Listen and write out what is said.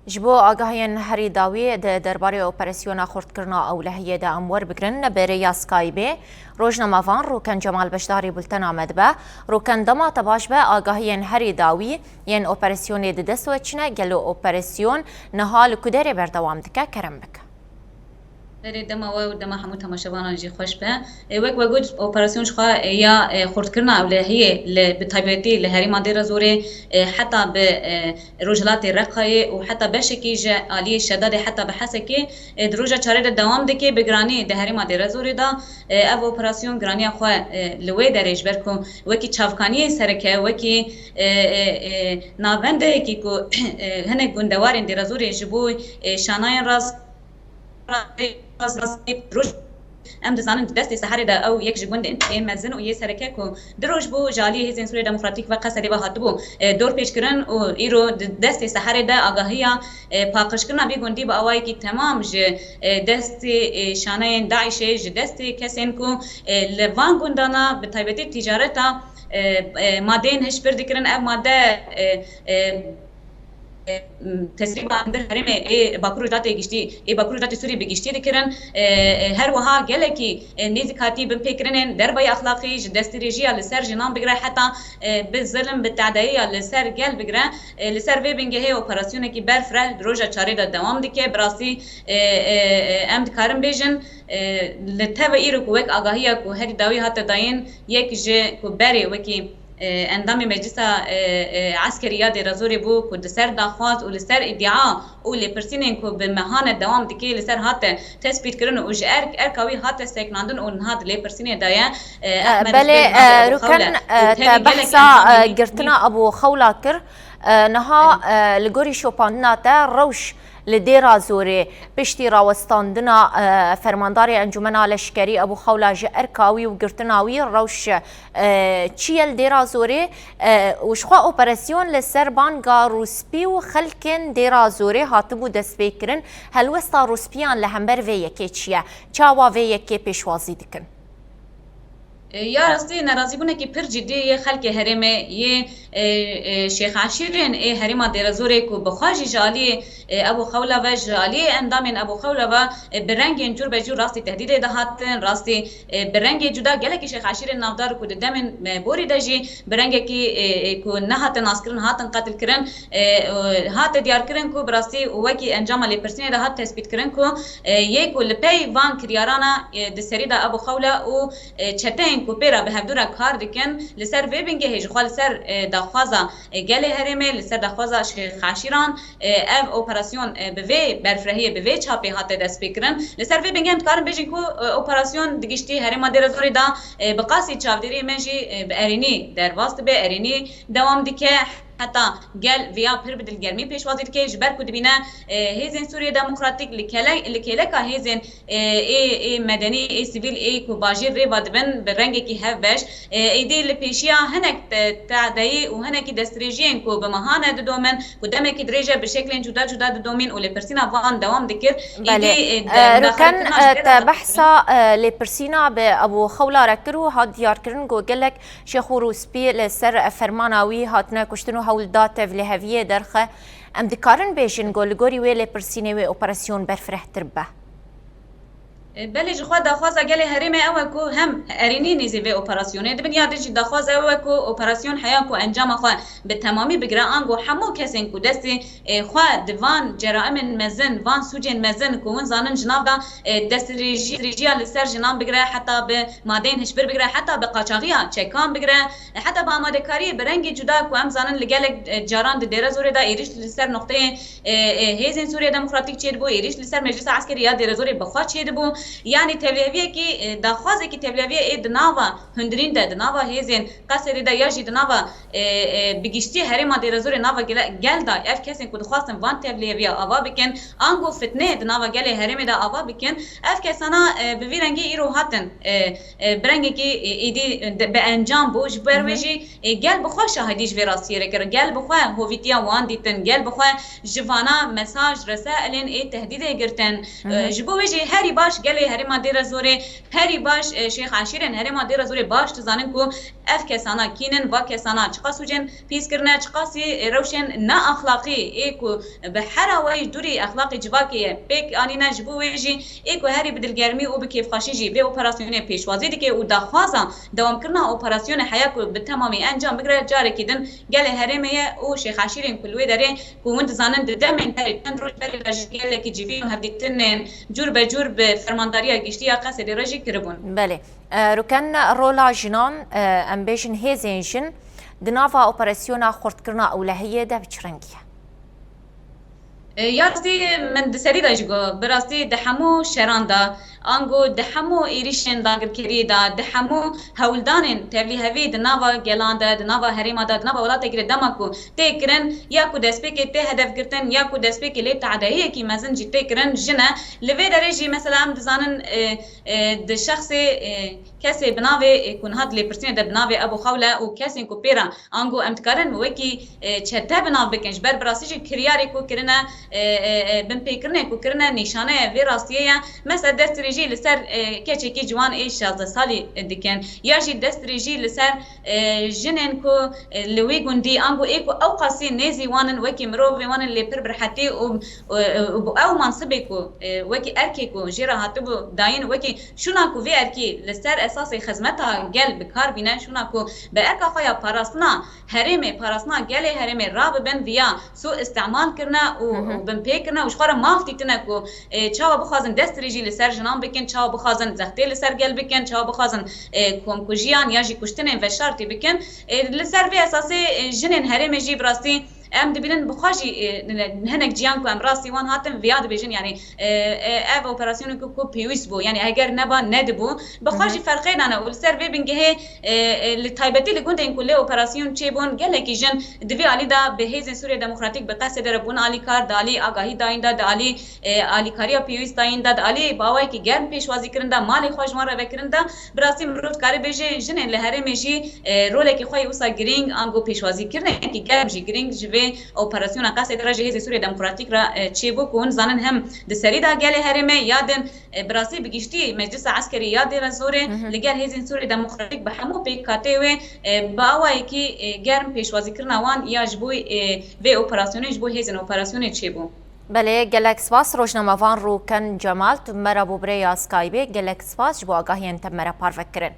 جبو آگاهی هری داوی درباره اپراسیون خردکردنا اولهیه دا امور بگرن بریا سکایبه روزنامه‌وان روکن جمال بشداری بولتن آمد به روکن دما تباش به آگاهی هری داوی ین اپراسیون دست و چنه گلو اپراسیون نهال کدره بردوام دکه کرم بک. برای دما و دما همون تماشاگران جی خوش به وقت وجود اپراسیون شخوا یا خردکردنا اولهیه به تایبەتی لهری مادر زوره حتی به رجلات رقای و حتی بشکی ج عالی شداد حتی به حسکی دروجه چاره دوام دکی بگرانی لهری مادر زوره دا او اپراسیون گرانی خوا لوی درش برکم وکی چافکانی سرکه وکی نابنده کی کو هنه گندوارن در زوره جبوی شانای راست روش ام دزانن دستی سحری دا او یک جبوند انتقام مزن و یه سرکه کو دروش بو جالی هزین سوری دموکراتیک و قصری با هات بو دور پیش کردن و ایرو دستی سحری دا آگاهیا پاکش کردن بی گندی با اوای کی تمام ج دستی شانه داعش ج دستی کسین کو لوان گندانا به تایبەتی تجارتا مادین هش بر دکرن ام ماده تسریب اندر حریم باکور دات گشتی باکور دات سوری بگشتی دکرن هر وها گله کی نزیکاتی بن فکرن دربای اخلاقی دستریجی لسر جنان بگره حتی بالظلم بالتعدایی لسر گل بگره لسر و بنگه اپراسیون کی برفره روزا چاره دا دوام دکه براسی ام دکارم بیجن لتو ایرو کوک آگاهی کو هر داوی حتی داین یک ج کو بری وکی اندام مجلس عسكريات رزوري بو كود سر داخواز ولسر ادعاء ولي برسينين كو بمهانه دوام دكي لسر هات تثبيت كرن وج اركاوي هات سكناندن اون هات لي برسينه دايا بله ركن تبحثا قرتنا ابو خولاكر نها لغوري شوباندنا تا روش لديرا زوري بشتي راوستاندنا فرمانداري انجمنا لشكري ابو خولاج اركاوي وقرتناوي روش تشيل ديرا زوري وشخوا اوبراسيون لسربان روسبي وخلكن ديرا زوري هاتبو دسبيكرن هل وستا روسبيان لهمبر ويكي تشيا چاوا ويكي بيشوازي دكن یا راستی ناراضی بونه که پر جدی یه خلک هرمه یه شیخ عشیرین هرما در زوره کو بخواجی جالی ابو خولا و جالی اندامین ابو خولا و برنگ جور به جور راستی تهدید دهاتن راستی برنگ جدا گله که شیخ عشیر نافدار کو دمن بوری دجی برنگ کی کو نهات ناسکرن هاتن قتل کرن هات دیار کرن کو براستی وکی انجام لی پرسینه دهات تثبیت کرن کو یک کو لپی وان کریارانا د سریدا ابو خولا او چتین کو پیرا به هفدورا کار دکن لسر ویبینگ هج خال سر دخوازا گله هرمه لسر دخوازا شیخ عشیران اف اپراسیون به وی برفرهی به وی چاپی هات دست بکرن لسر ویبینگ هم کارم بجین کو اپراسیون دگشتی هرما در زوری دا بقاسی چاودری منجی به ارینی در واسط به ارینی دوام دیکه حتی گل ویا پر بدل گرمی پیش وازید که جبر کد بینه هیزن سوریه دموکراتیک لکیله که هیزن ای مدنی ای سیویل ای کو باجیر ری وادبن به رنگی که هفش ایدی لپیشیا هنک تعدایی و هنکی دستریجین کو به مهانه دومن کو دمه کی درجه به شکل جدا جدا دومین و لپرسینا وان دوام دکر ایدی رکن بحثا لپرسینا به ابو خولا رکرو هاد دیار کرن گو گلک شیخ روسپی لسر فرماناوی هاتنا کشتنو هولدات لهویه درخه ام دکارن بیشن گلگوری ویل پرسینه و اپراسیون برفره تربه بله جو خود دخواست گلی هریم او کو هم ارینی نیزی و اپراسیونه دبن یاد جی دخواست او کو اپراسیون حیا کو انجام خو به تمامی بگرا انگو همو کسین کو دستی خو دوان جرائم مزن وان سوجن مزن کو ون زانن جناب دا دست ریجیا لسر جناب بگرا حتی به مادین هشبر بگرا حتی به قاچاقیا چکان بگرا حتی با آماده کاری برنگ جدا کو ام زانن لگل جاران د دره زوره دا ایریش لسر نقطه هیزن سوریه دموکراتیک چید بو ایریش لسر مجلس عسکری یا دره زوره بخوا چید بو یعنی تبلیغیه کی دخوازه کی تبلیغیه اید ناوا هندرین ده ناوا هیزن قصری ده یاجی ده ناوا بگیشتی هرما در زور ناوا گل ده اف کسی کو دخواستن وان تبلیغیه آوا بکن انگو فتنه ده ناوا گل هرم ده آوا بکن اف کسانا بویرنگی ایرو هاتن برنگی کی ایدی به انجام بوج بروجی گل بخوا شاهدیش وراسی رکر گل بخوا هویتیا وان دیتن گل بخوا جوانا مساج رسائلن ای تهدید گرتن جبو وجی هری باش گلی هرما دیر زوره هری باش شیخ عشیرن هرما دیر زوره باش تزانن کو اف کسانا کینن و کسانا چقاسوجن پیس کرنا چقاسی روشن نا اخلاقی ایکو به هر وای دوری اخلاقی جواکی بک انینا جبو ویجی ایکو هری بدلگرمی او بکیف خاشیجی به اپراسیون پیشوازی دیگه او دخوازا دوام کرنا اپراسیون حیاکو به تمامی انجام بگیره جاری کیدن گل هرمه او شیخ عشیرن کلوی داره کو من زانن دمن تری چند روز بری رجگل کی جیبی هفدیتن جور به جور به فرمانداری گشتی یا قصد رجی کربون بله رکن رولا جنان ام بیشن هزینجن دنافا اپراسیونا خردکرنا اولهیه ده بچرنگیه یاستی من دسری داشگو براستی دهمو شراندا آنگو دهمو ایریشن دانگر کری دا دهمو هولدانن تبلی هوی دناوا گلاندا دناوا هریما دا دناوا ولاته گره دماکو تکرن یا کو دسپیک ته هدف گرتن یا کو دسپیک لی تعدایه کی مزن جی تکرن جنه لوی درجی مثلا دزانن د شخص کسی بناوی کن هاد لی پرسینه د بناوی ابو خوله او کسی کو پیرا آنگو امتکارن وکی چته بناو بکنج بر براستی کریاری کو کرنا بن پیکرنه کو کرنا نشانه وی راستیه مثلا دستریجی لسر کچکی جوان ای 16 سالی دکن یا جی دستریجی لسر جنن کو لوی گوندی انگو ایکو او قاسی نزی وانن وکی مرو وانن لی پر برحتی او منصبی کو وکی ارکی کو جرا هاتبو داین وکی شونا کو وی ارکی لسر اساس خدمتا گل بکار بینه شونا کو به ارکا خیا پاراسنا هرمه پاراسنا گل هرمه راب بن ویا سو استعمال کرنا و بن پیکرنا وش خورا مافتی تنه کو چاوا بخوازن دستریجی لسر جنان بکن چاوا بخوازن زختی لسر گل بکن چاوا بخوازن کومکوژیان یا جی کشتن و شرطی بکن لسر وی اساسی جنن هرمه جی براستی ام دبینن بخواجی هنگ جیان کو ام راستی وان هاتم ویاد بیجن یعنی اف اپراسیون کو پیویس بو یعنی اگر نبا ندبو بخواجی فرقین انا ولسر وی بنگه لتایبتی لگوند این کله اپراسیون چه بون گله کی جن دوی علی دا بهیز سوریه دموکراتیک به قصد ربون علی کار دالی آگاهی داینده دالی علی کاریا پیویس داینده دالی باوی کی گرم پیشوازی کرنده مالی خوش ماره وکرنده براسی مرود کاری بیجه جن لهره میجی رول کی خوی اوسا گرینگ انگو پیشوازی کرنه کی گرم جی گرینگ جوی اپراسیون قصد درجه هیز سوریه دموکراتیک را چه بو کون زانن هم د سری دا گله هرمه یادن براسی بگشتی مجلس عسکری یاد رزوره لګر هیز سوریه دموکراتیک به همو پیک کاته و باوای کی گرم پیشوازی کرنا وان یا جبوی و اپراسیون جبو هیز اپراسیون چه بو بله گلکس واس روزنامه‌وان روکن جمال تمرا بوبره یا سکایبه گلکس واس جبو آگاهی انت مرا پار فکرن